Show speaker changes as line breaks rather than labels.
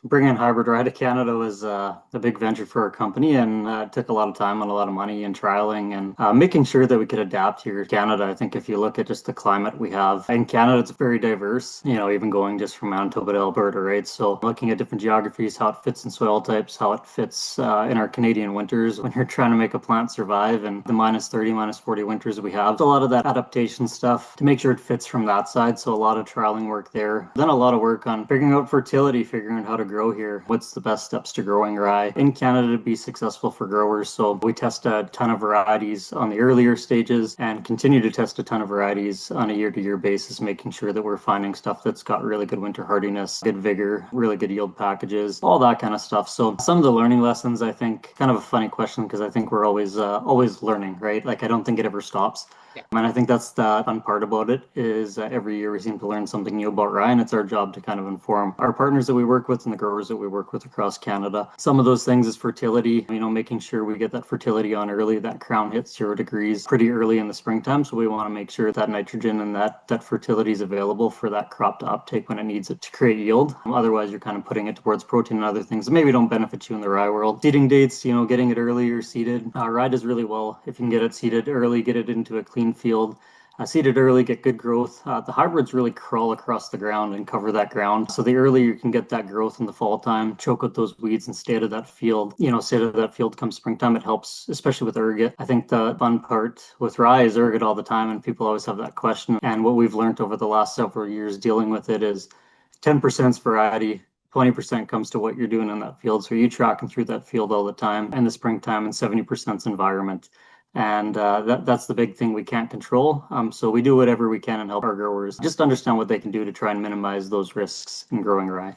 Bringing hybrid rye to Canada was a big venture for our company, and it took a lot of time and a lot of money and trialing and making sure that we could adapt here to Canada. I think if you look at just the climate we have in Canada, it's very diverse, even going just from Manitoba to Alberta, right? So looking at different geographies, how it fits in soil types, how it fits in our Canadian winters when you're trying to make a plant survive and the -30, -40 winters we have. So a lot of that adaptation stuff to make sure it fits from that side. So a lot of trialing work there. Then a lot of work on figuring out fertility, figuring out how to grow here. What's the best steps to growing rye in Canada to be successful for growers? So we test a ton of varieties on the earlier stages and continue to test a ton of varieties on a year-to-year basis, making sure that we're finding stuff that's got really good winter hardiness, good vigor, really good yield packages, all that kind of stuff. So some of the learning lessons, I think, kind of a funny question because I think we're always learning, right? Like I don't think it ever stops.
Yeah.
And I think that's the fun part about it is every year we seem to learn something new about rye, and it's our job to kind of inform our partners that we work with and the growers that we work with across Canada. Some of those things is fertility, making sure we get that fertility on early. That crown hits 0 degrees pretty early in the springtime, so we want to make sure that nitrogen and that fertility is available for that crop to uptake when it needs it to create yield. Otherwise, you're kind of putting it towards protein and other things that maybe don't benefit you in the rye world. Seeding dates, getting it early or seeded. Rye does really well if you can get it seeded early, get it into a clean field. Seed it early, get good growth. The hybrids really crawl across the ground and cover that ground. So the earlier you can get that growth in the fall time, choke out those weeds and stay out of that field. Stay out of that field come springtime. It helps, especially with ergot. I think the fun part with rye is ergot all the time, and people always have that question. And what we've learned over the last several years dealing with it is 10% is variety. 20% comes to what you're doing in that field. So you're tracking through that field all the time in the springtime, and 70% is environment. And that's the big thing we can't control. So we do whatever we can and help our growers just understand what they can do to try and minimize those risks in growing rye.